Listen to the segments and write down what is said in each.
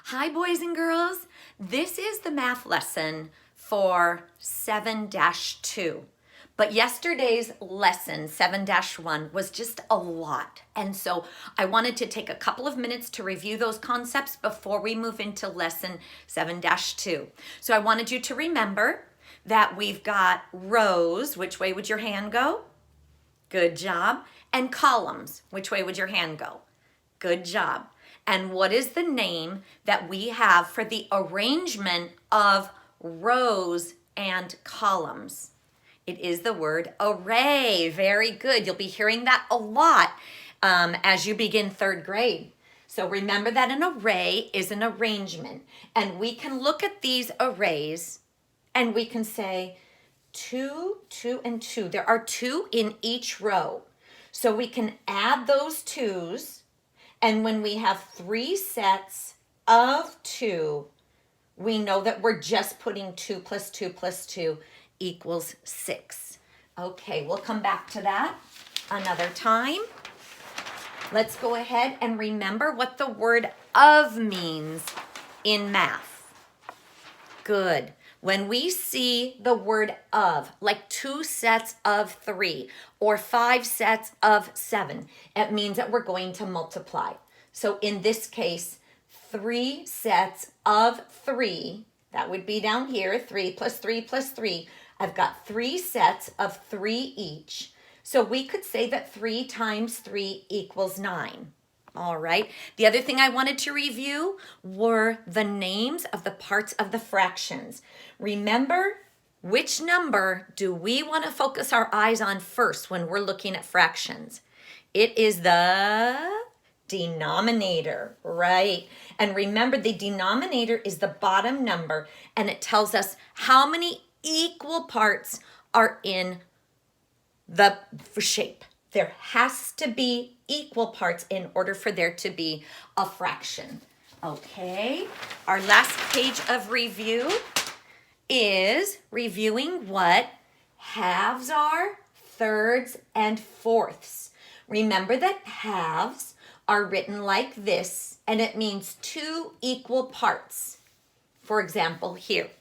Hi, boys and girls. This is the math lesson for 7-2. But yesterday's lesson, 7-1, was just a lot. And so I wanted to take a couple of minutes to review those concepts before we move into lesson 7-2. So I wanted you to remember that we've got rows. Which way would your hand go? Good job. And columns. Which way would your hand go? Good job. And what is the name that we have for the arrangement of rows and columns? It is the word array. Very good. You'll be hearing that a lot as you begin third grade. So remember that an array is an arrangement. And we can look at these arrays and we can say 2, 2, and 2. There are 2 in each row. So we can add those 2's. And when we have 3 sets of 2, we know that we're just putting 2 plus 2 plus 2 equals 6. Okay, we'll come back to that another time. Let's go ahead and remember what the word of means in math. Good. When we see the word of, like 2 sets of 3 or 5 sets of 7, it means that we're going to multiply. So in this case, 3 sets of 3, that would be down here, 3 plus 3 plus 3. I've got 3 sets of 3 each. So we could say that 3 times 3 equals 9. All right. The other thing I wanted to review were the names of the parts of the fractions. Remember, which number do we want to focus our eyes on first when we're looking at fractions? It is the denominator, right? And remember, the denominator is the bottom number, and it tells us how many equal parts are in the shape. There has to be equal parts in order for there to be a fraction. Okay, our last page of review is reviewing what halves are, thirds, and fourths. Remember that halves are written like this, and it means 2 equal parts. For example, here.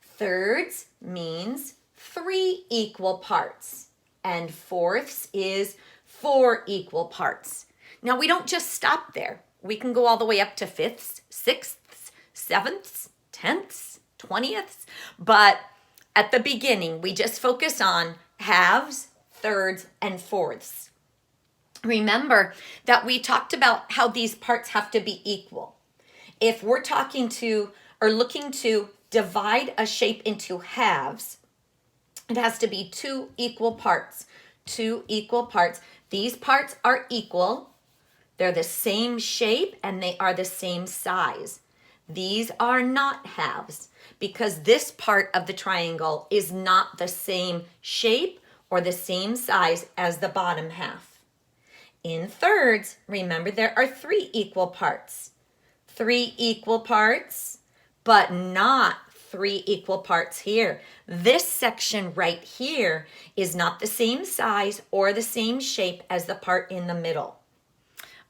Thirds means 3 equal parts. And fourths is 4 equal parts. Now, we don't just stop there. We can go all the way up to fifths, sixths, sevenths, tenths, 20ths. But at the beginning, we just focus on halves, thirds, and fourths. Remember that we talked about how these parts have to be equal. If we're talking to or looking to divide a shape into halves, it has to be 2 equal parts. 2 equal parts. These parts are equal. They're the same shape and they are the same size. These are not halves because this part of the triangle is not the same shape or the same size as the bottom half. In thirds, remember there are 3 equal parts. 3 equal parts, but not 3 equal parts here. This section right here is not the same size or the same shape as the part in the middle.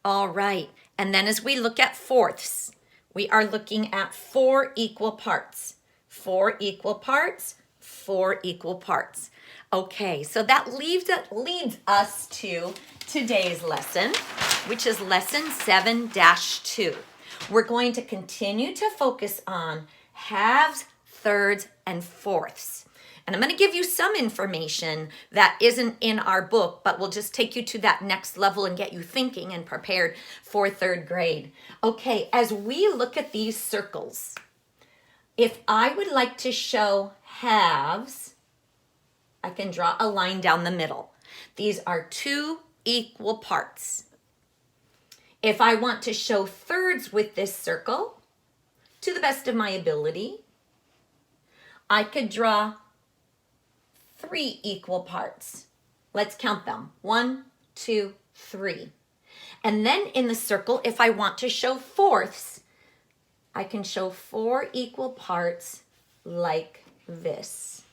All right, and then as we look at fourths, we are looking at 4 equal parts. 4 equal parts, 4 equal parts. Okay, so that leads us to today's lesson, which is lesson 7-2. We're going to continue to focus on halves, thirds, and fourths. And I'm going to give you some information that isn't in our book, but will just take you to that next level and get you thinking and prepared for third grade. Okay, as we look at these circles, if I would like to show halves, I can draw a line down the middle. These are 2 equal parts. If I want to show thirds with this circle, to the best of my ability, I could draw 3 equal parts. Let's count them. 1, 2, 3. And then in the circle, if I want to show fourths, I can show 4 equal parts like this.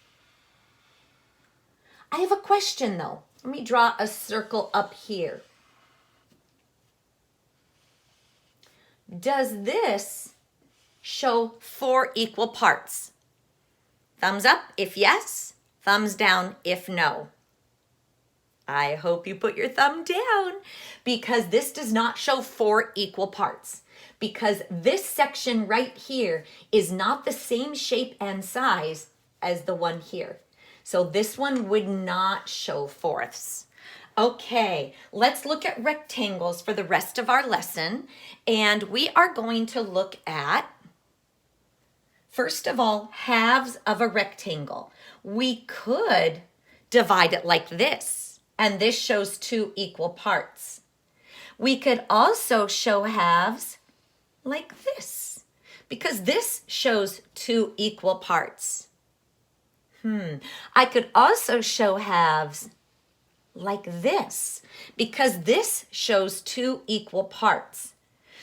I have a question though. Let me draw a circle up here. Does this show 4 equal parts? Thumbs up if yes, thumbs down if no. I hope you put your thumb down because this does not show 4 equal parts, because this section right here is not the same shape and size as the one here. So this one would not show fourths. Okay, let's look at rectangles for the rest of our lesson. And we are going to look at, first of all, halves of a rectangle. We could divide it like this, and this shows 2 equal parts. We could also show halves like this, because this shows 2 equal parts. I could also show halves like this, because this shows 2 equal parts.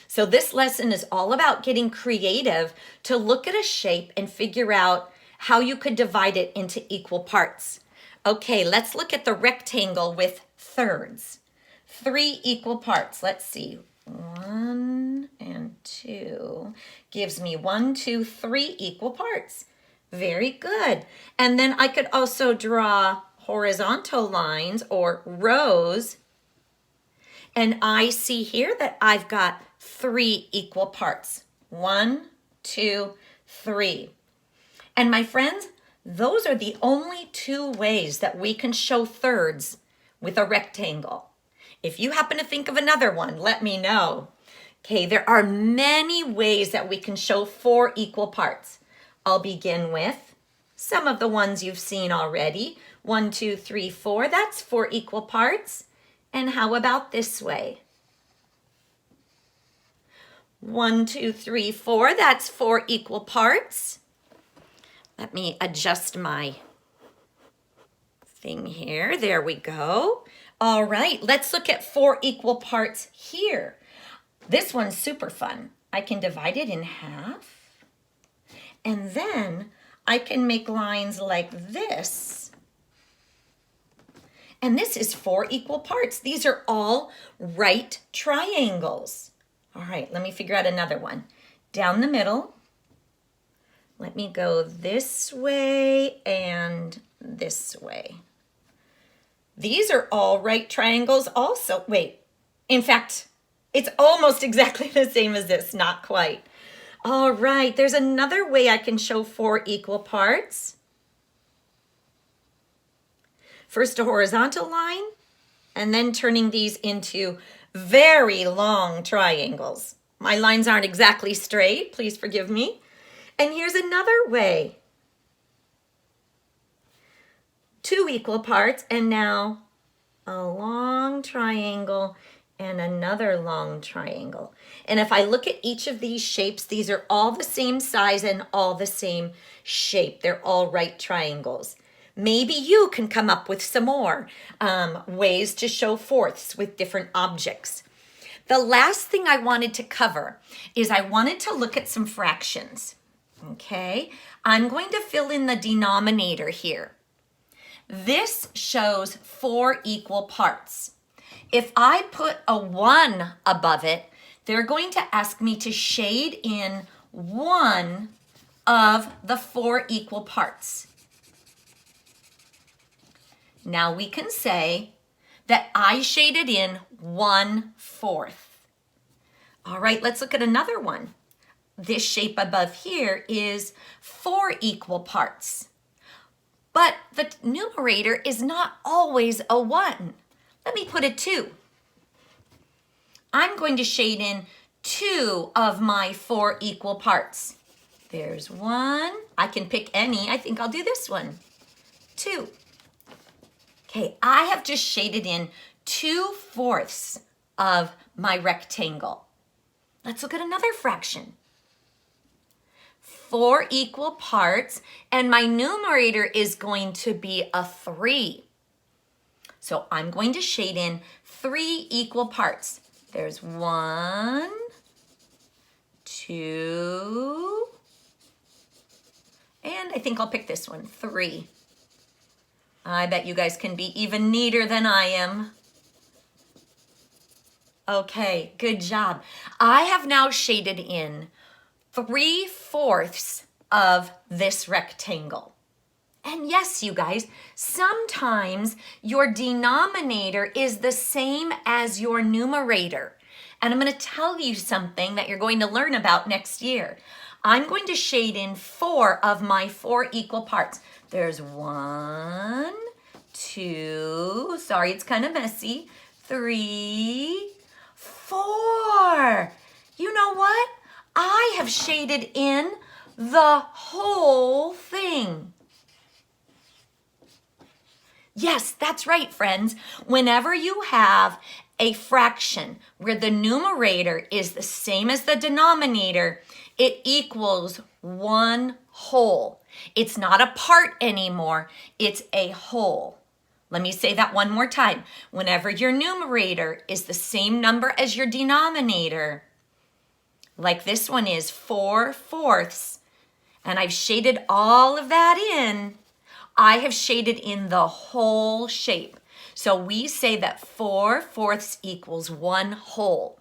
So this lesson is all about getting creative to look at a shape and figure out how you could divide it into equal parts. Okay, let's look at the rectangle with thirds. 3 equal parts. Let's see. 1 and 2 gives me 1, 2, 3 equal parts. Very good. And then I could also draw horizontal lines or rows. And I see here that I've got 3 equal parts. 1, 2, 3. And my friends, those are the only 2 ways that we can show thirds with a rectangle. If you happen to think of another one, let me know. Okay, there are many ways that we can show 4 equal parts. I'll begin with some of the ones you've seen already. 1, 2, 3, 4, that's 4 equal parts. And how about this way? 1, 2, 3, 4, that's 4 equal parts. Let me adjust my thing here. There we go. All right, let's look at 4 equal parts here. This one's super fun. I can divide it in half. And then I can make lines like this. And this is 4 equal parts. These are all right triangles. All right, let me figure out another one. Down the middle. Let me go this way and this way. These are all right triangles also. Wait, in fact, it's almost exactly the same as this, not quite. All right, there's another way I can show 4 equal parts. First a horizontal line, and then turning these into very long triangles. My lines aren't exactly straight, please forgive me. And here's another way. 2 equal parts, and now a long triangle and another long triangle. And if I look at each of these shapes, these are all the same size and all the same shape. They're all right triangles. Maybe you can come up with some more ways to show fourths with different objects. The last thing I wanted to cover is I wanted to look at some fractions. Okay, I'm going to fill in the denominator here. This shows 4 equal parts. If I put a 1 above it, they're going to ask me to shade in 1 of the 4 equal parts. Now we can say that I shaded in 1/4. All right, let's look at another one. This shape above here is 4 equal parts. But the numerator is not always a 1. Let me put a 2. I'm going to shade in 2 of my 4 equal parts. There's 1. I can pick any. I think I'll do this one. 2. Okay, I have just shaded in 2/4 of my rectangle. Let's look at another fraction. 4 equal parts, and my numerator is going to be a 3. So I'm going to shade in 3 equal parts. There's 1, 2, and I think I'll pick this one, 3. I bet you guys can be even neater than I am. Okay, good job. I have now shaded in 3/4 of this rectangle. And yes, you guys, sometimes your denominator is the same as your numerator. And I'm going to tell you something that you're going to learn about next year. I'm going to shade in 4 of my 4 equal parts. There's 1, 2, sorry, it's kind of messy, 3, 4. You know what? I have shaded in the whole thing. Yes, that's right, friends. Whenever you have a fraction where the numerator is the same as the denominator, it equals one whole. It's not a part anymore, it's a whole. Let me say that one more time. Whenever your numerator is the same number as your denominator, like this one is 4/4, and I've shaded all of that in, I have shaded in the whole shape. So we say that 4/4 equals one whole.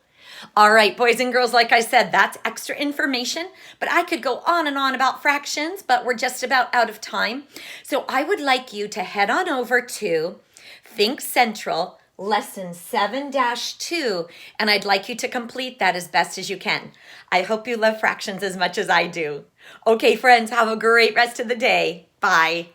All right, boys and girls, like I said, that's extra information, but I could go on and on about fractions, but we're just about out of time. So I would like you to head on over to Think Central, lesson 7-2, and I'd like you to complete that as best as you can. I hope you love fractions as much as I do. Okay, friends, have a great rest of the day. Bye.